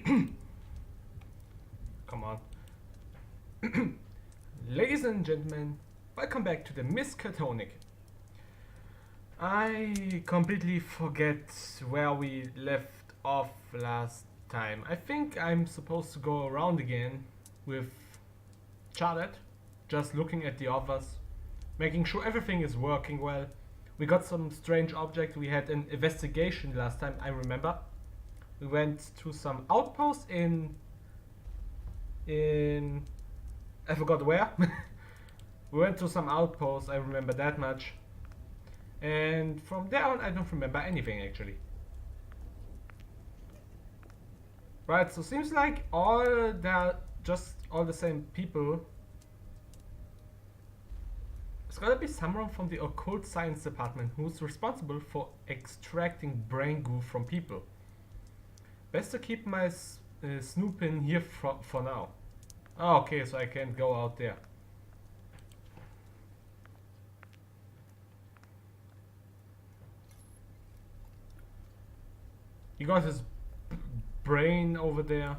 Come on. Ladies and gentlemen, welcome back to the Miskatonic. I completely forget where we left off last time. I think I'm supposed to go around again with Charlotte, just looking at the others, making sure everything is working well. We got some strange object. We had an investigation last time, I remember. We went to some outpost in I forgot where. We went to some outpost, I remember that much. And from there on I don't remember anything actually. Right, so seems like they're just all the same people. It's gotta be someone from the occult science department who's responsible for extracting brain goo from people. Best to keep my snooping here for now. Oh, okay, so I can't go out there. He got his brain over there.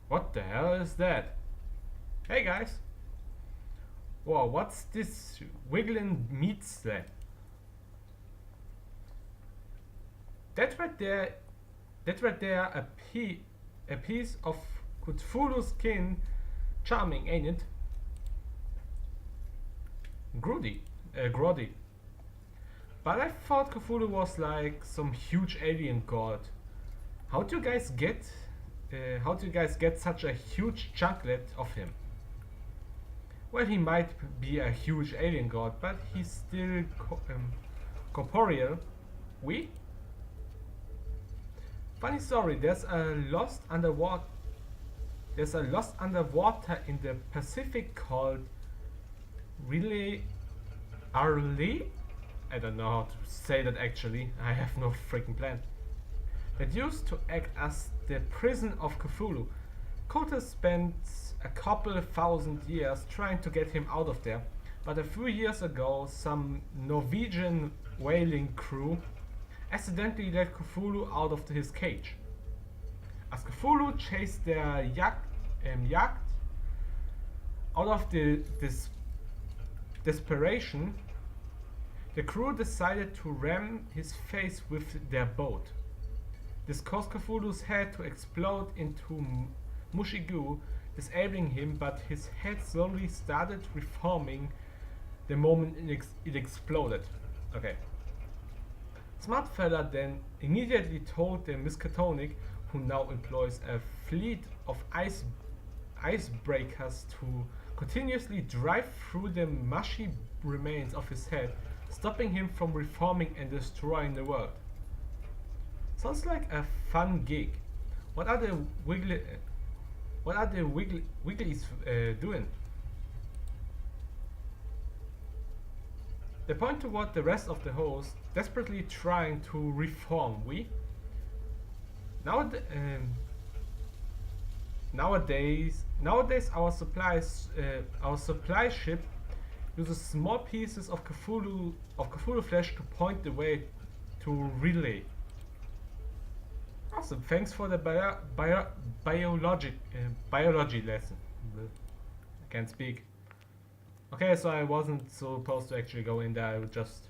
What the hell is that? Hey guys! Whoa, what's this wiggling meat slab? That right there, a piece of Cthulhu skin. Charming, ain't it? Grody. But I thought Cthulhu was like some huge alien god. How do you guys get such a huge chunklet of him? Well, he might be a huge alien god, but he's still corporeal. We? Funny story, there's a lost underwater in the Pacific called Arlie? I don't know how to say that actually. I have no freaking plan. That used to act as the prison of Cthulhu. Coulter spent a couple of thousand years trying to get him out of there, but a few years ago some Norwegian whaling crew accidentally let Cthulhu out of his cage. As Cthulhu chased their yacht out of this desperation, the crew decided to ram his face with their boat. This caused Cthulhu's head to explode into mushy goo, disabling him, but his head slowly started reforming the moment it exploded. Okay. Smart fella then immediately told the Miskatonic, who now employs a fleet of icebreakers to continuously drive through the mushy remains of his head, stopping him from reforming and destroying the world. Sounds like a fun gig. What are the Wigglies doing? They point toward the rest of the host, desperately trying to reform. Nowadays our supply ship uses small pieces of Cthulhu flesh to point the way to relay. Awesome, thanks for the biology lesson. I can't speak. Okay, so I wasn't supposed to actually go in there, I just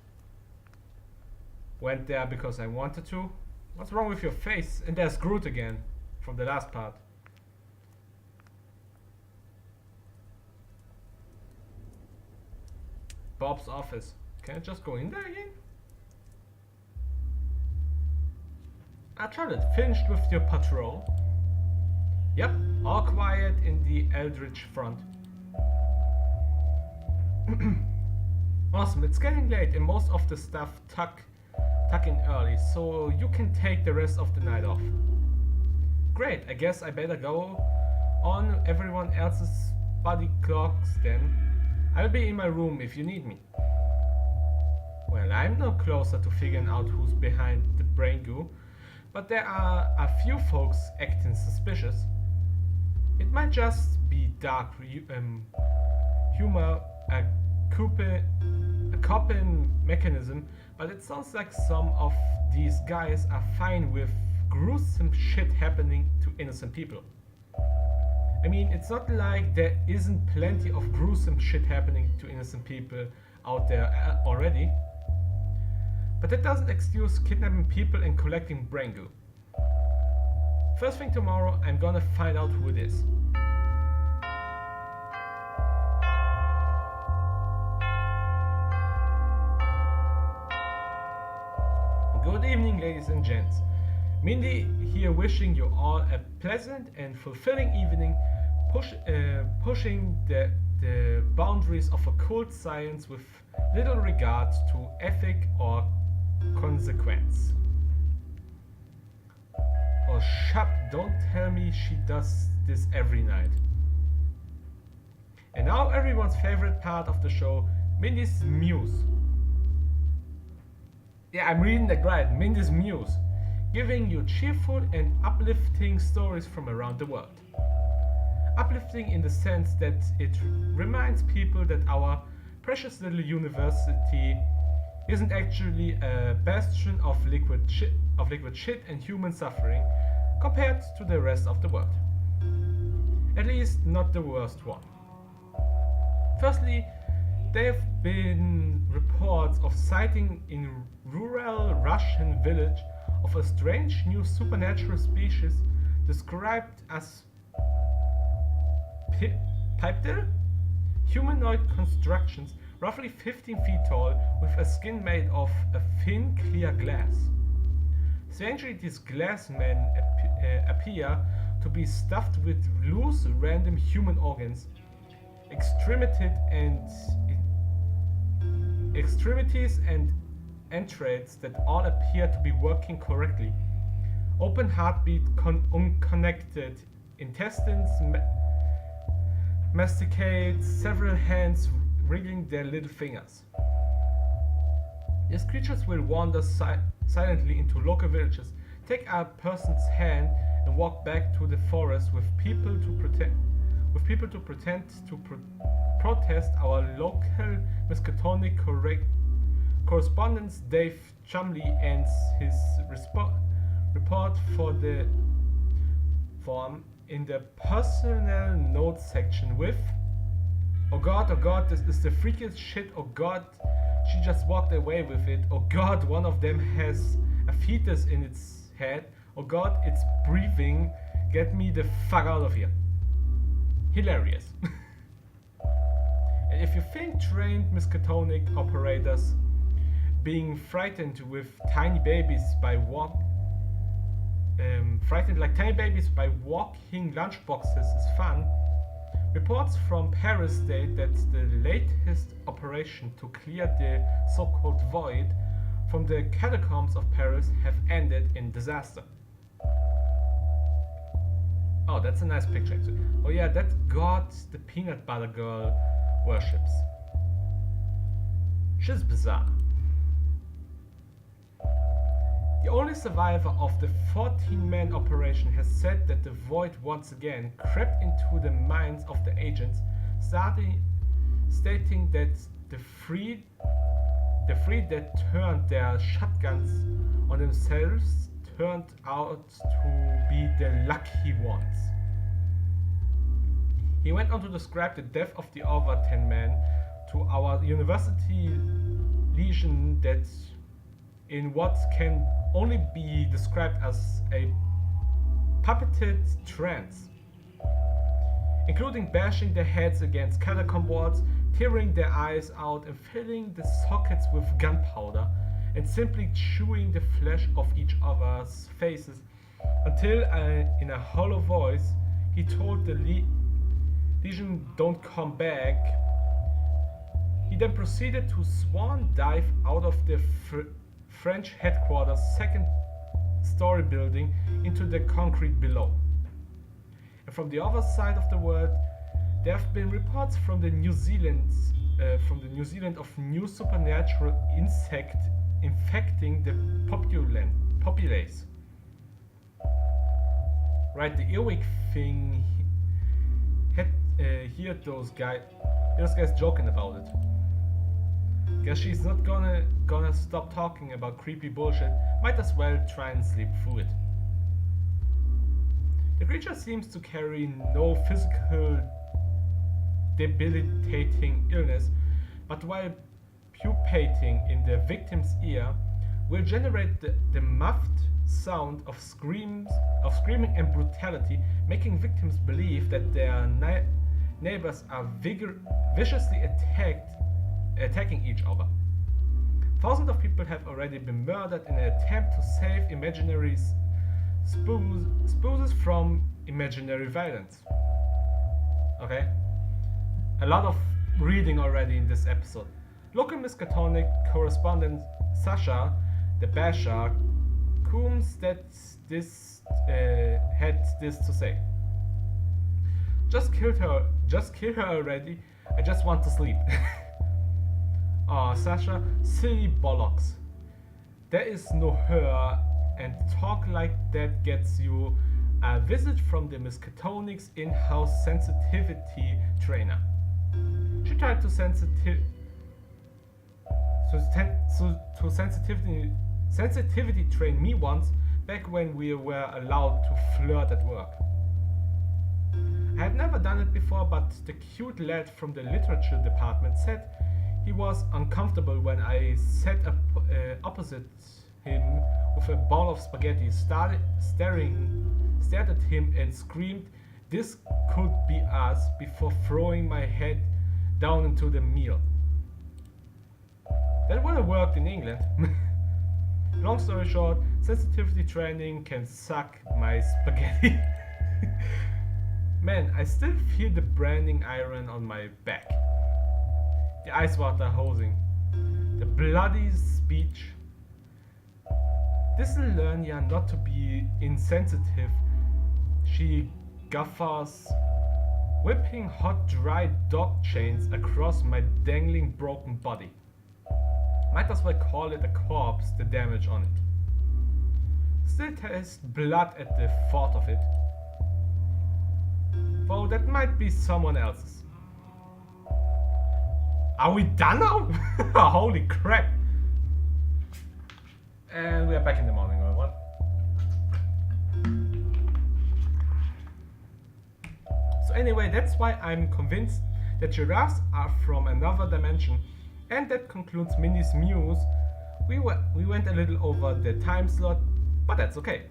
went there because I wanted to. What's wrong with your face? And there's Groot again, from the last part. Bob's office. Can I just go in there again? Charlotte, finished with your patrol? Yep, all quiet in the Eldritch front. Awesome, it's getting late and most of the staff tuck in early, so you can take the rest of the night off. Great, I guess I better go on everyone else's body clocks then. I'll be in my room if you need me. Well, I'm no closer to figuring out who's behind the brain goo, but there are a few folks acting suspicious. It might just be dark humor, a coping mechanism, but it sounds like some of these guys are fine with gruesome shit happening to innocent people. I mean, it's not like there isn't plenty of gruesome shit happening to innocent people out there already. But that doesn't excuse kidnapping people and collecting brain goo. First thing tomorrow, I'm gonna find out who it is. Good evening, ladies and gents. Mindy here, wishing you all a pleasant and fulfilling evening, pushing the boundaries of occult science with little regard to ethic or consequence. Oh, Shap, don't tell me she does this every night. And now everyone's favorite part of the show, Mindy's Muse. Yeah, I'm reading that right, Mindy's Muse, giving you cheerful and uplifting stories from around the world. Uplifting in the sense that it reminds people that our precious little university isn't actually a bastion of liquid shit and human suffering compared to the rest of the world. At least not the worst one. Firstly, there have been reports of sighting in rural Russian village of a strange new supernatural species described as pipedal humanoid constructions roughly 15 feet tall with a skin made of a thin clear glass. Strangely, these glass men appear to be stuffed with loose random human organs, extremities and entrails that all appear to be working correctly. Open heartbeat, unconnected intestines, masticate, several hands wriggling their little fingers. These creatures will wander silently into local villages, take a person's hand and walk back to the forest with people to pretend to protest our local Miskatonic correspondent Dave Chumley ends his report for the form in the personal notes section with, oh god, this is the freakiest shit, oh god, she just walked away with it, oh god, one of them has a fetus in its head, oh god, it's breathing, get me the fuck out of here. Hilarious. And if you think trained Miskatonic operators being frightened with tiny babies by frightened like tiny babies by walking lunchboxes is fun, reports from Paris state that the latest operation to clear the so-called void from the catacombs of Paris have ended in disaster. Oh, that's a nice picture actually. Oh yeah, that's God the peanut butter girl worships. She's bizarre. The only survivor of the 14-man operation has said that the void once again crept into the minds of the agents, stating that the three that turned their shotguns on themselves turned out to be the lucky ones. He went on to describe the death of the other 10 men to our university legion that in what can only be described as a puppeted trance, including bashing their heads against catacomb walls, tearing their eyes out and filling the sockets with gunpowder, and simply chewing the flesh of each other's faces until in a hollow voice he told the legion don't come back. He then proceeded to swan dive out of the French headquarters' second-story building into the concrete below. And from the other side of the world, there have been reports from the New Zealand of new supernatural insect infecting the populace. Right, the earwig thing. Hear those guys joking about it. Guess she's not gonna stop talking about creepy bullshit. Might as well try and sleep through it. The creature seems to carry no physical debilitating illness, but while pupating in the victim's ear, will generate the muffled sound of screaming and brutality, making victims believe that their neighbors are viciously attacking each other. Thousands of people have already been murdered in an attempt to save imaginary spouses from imaginary violence. Okay? A lot of reading already in this episode. Local Miskatonic correspondent Sasha, the Basher, claims that this had this to say. Just kill her already. I just want to sleep. Oh, Sasha, silly bollocks. There is no her, and talk like that gets you a visit from the Miskatonic's in-house sensitivity trainer. She tried to sensitivity train me once, back when we were allowed to flirt at work. I had never done it before, but the cute lad from the literature department said he was uncomfortable when I sat up opposite him with a bowl of spaghetti, stared at him and screamed, "This could be us," before throwing my head down into the meal. That would have worked in England. Long story short, sensitivity training can suck my spaghetti. Man, I still feel the branding iron on my back. The ice water hosing. The bloody speech. This'll learn ya not to be insensitive. She guffaws, whipping hot dry dog chains across my dangling broken body. Might as well call it a corpse, the damage on it. Still taste blood at the thought of it. Though that might be someone else's. Are we done now? Holy crap! And we are back in the morning, or what? So anyway, that's why I'm convinced that giraffes are from another dimension. And that concludes Mindy's Muse. We went a little over the time slot, but that's okay.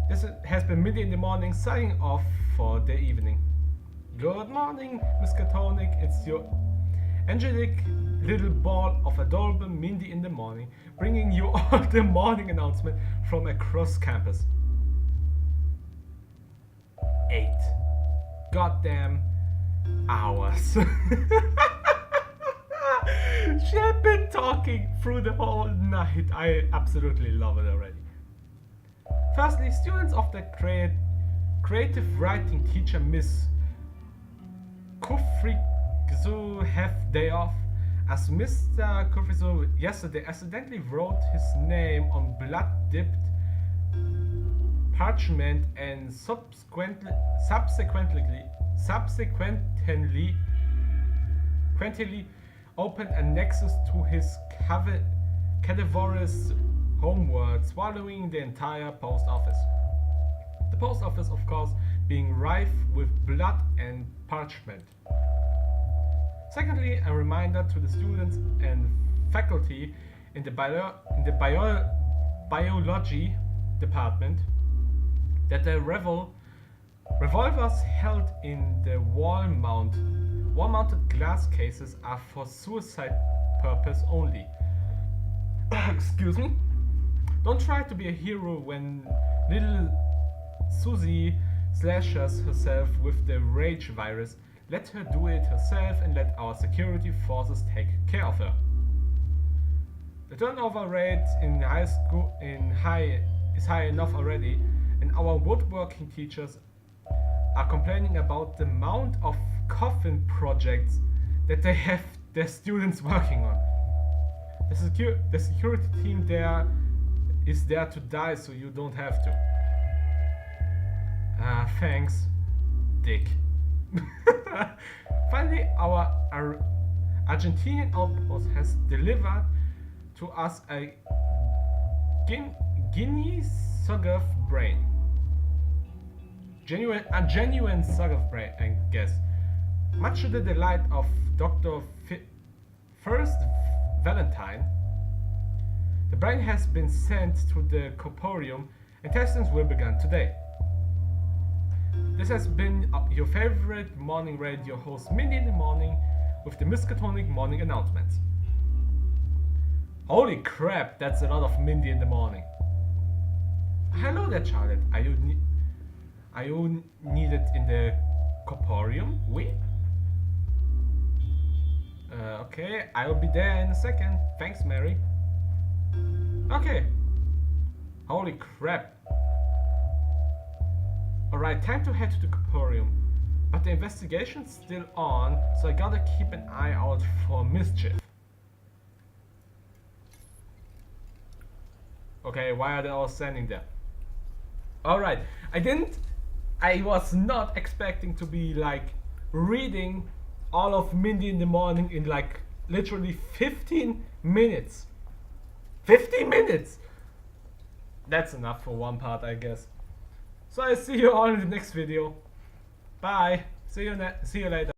This has been Mindy in the morning, signing off for the evening. Good morning, Miskatonic. It's your angelic little ball of adorable Mindy in the morning, bringing you all the morning announcement from across campus. 8 goddamn hours. She had been talking through the whole night. I absolutely love it already. Firstly, students of the creative writing teacher Miss Kufrizu have day off, as Mr. Kufrizu yesterday accidentally wrote his name on blood-dipped parchment and subsequently opened a nexus to his cadaverous homeworld, swallowing the entire post office. The post office, of course, being rife with blood and parchment. Secondly, a reminder to the students and faculty in the biology department that the revolvers held in the wall-mounted glass cases are for suicide purpose only. Excuse me. Don't try to be a hero when little Susie slashes herself with the rage virus. Let her do it herself and let our security forces take care of her. The turnover rate in high school is high enough already, and our woodworking teachers are complaining about the amount of coffin projects that they have their students working on. The security team there is there to die, so you don't have to. Thanks, Dick. Finally, our Argentinian outpost has delivered to us a Guinea Sugaf brain. A genuine Sugaf brain, I guess. Much to the delight of Dr. First Valentine, the brain has been sent to the corporeum and testings will begin today. This has been your favorite morning radio host, Mindy in the Morning, with the Miskatonic morning announcements. Holy crap, that's a lot of Mindy in the morning. Hello there, Charlotte. Are you needed in the corporeum? We? Okay, I'll be there in a second. Thanks, Mary. Okay. Holy crap. Alright, time to head to the corporeum. But the investigation's still on, so I gotta keep an eye out for mischief. Okay, why are they all standing there? Alright, I was not expecting to be like reading all of Mindy in the Morning in like literally 15 minutes. 15 minutes! That's enough for one part, I guess. So I see you all in the next video. Bye. See you later.